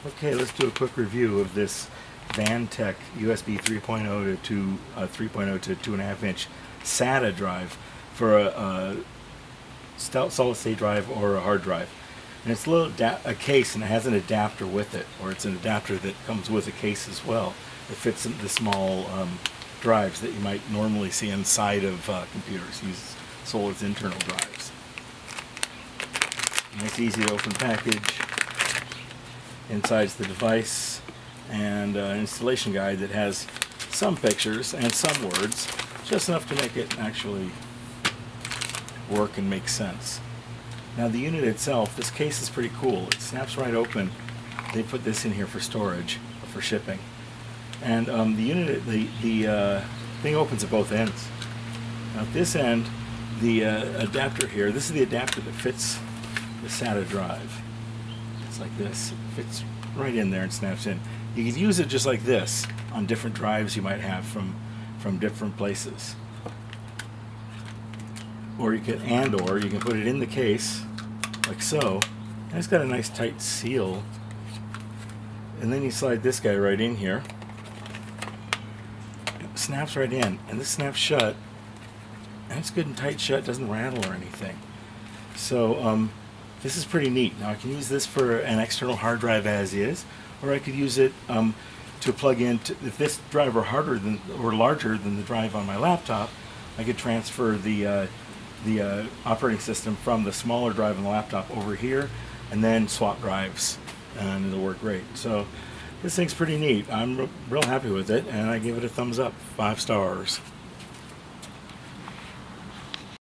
Okay, let's do a quick review of this Vantec USB 3.0 to 3.0 to 2.5 inch SATA drive for a solid state drive or a hard drive. And it's a case, and it has an adapter with it, or it's an adapter that comes with a case as well. It fits in the small drives that you might normally see inside of computers. Uses sold as internal drives. Nice, easy to open package. Inside's the device, and an installation guide that has some pictures and some words, just enough to make it actually work and make sense. Now the unit itself, this case is pretty cool. It snaps right open. They put this in here for storage, for shipping. And the unit, the thing opens at both ends. Now at this end, the adapter here, this is the adapter that fits the SATA drive. It's like this. It fits right in there and snaps in. You can use it just like this on different drives you might have from different places. Or you can put it in the case like so, and it's got a nice tight seal. And then you slide this guy right in here. It snaps right in, and this snaps shut, and it's good and tight shut, doesn't rattle or anything. So this is pretty neat. Now I can use this for an external hard drive as is, or I could use it to plug in. If this drive were larger than the drive on my laptop, I could transfer the operating system from the smaller drive on the laptop over here, and then swap drives, and it'll work great. So this thing's pretty neat. I'm real happy with it, and I give it a thumbs up, 5 stars.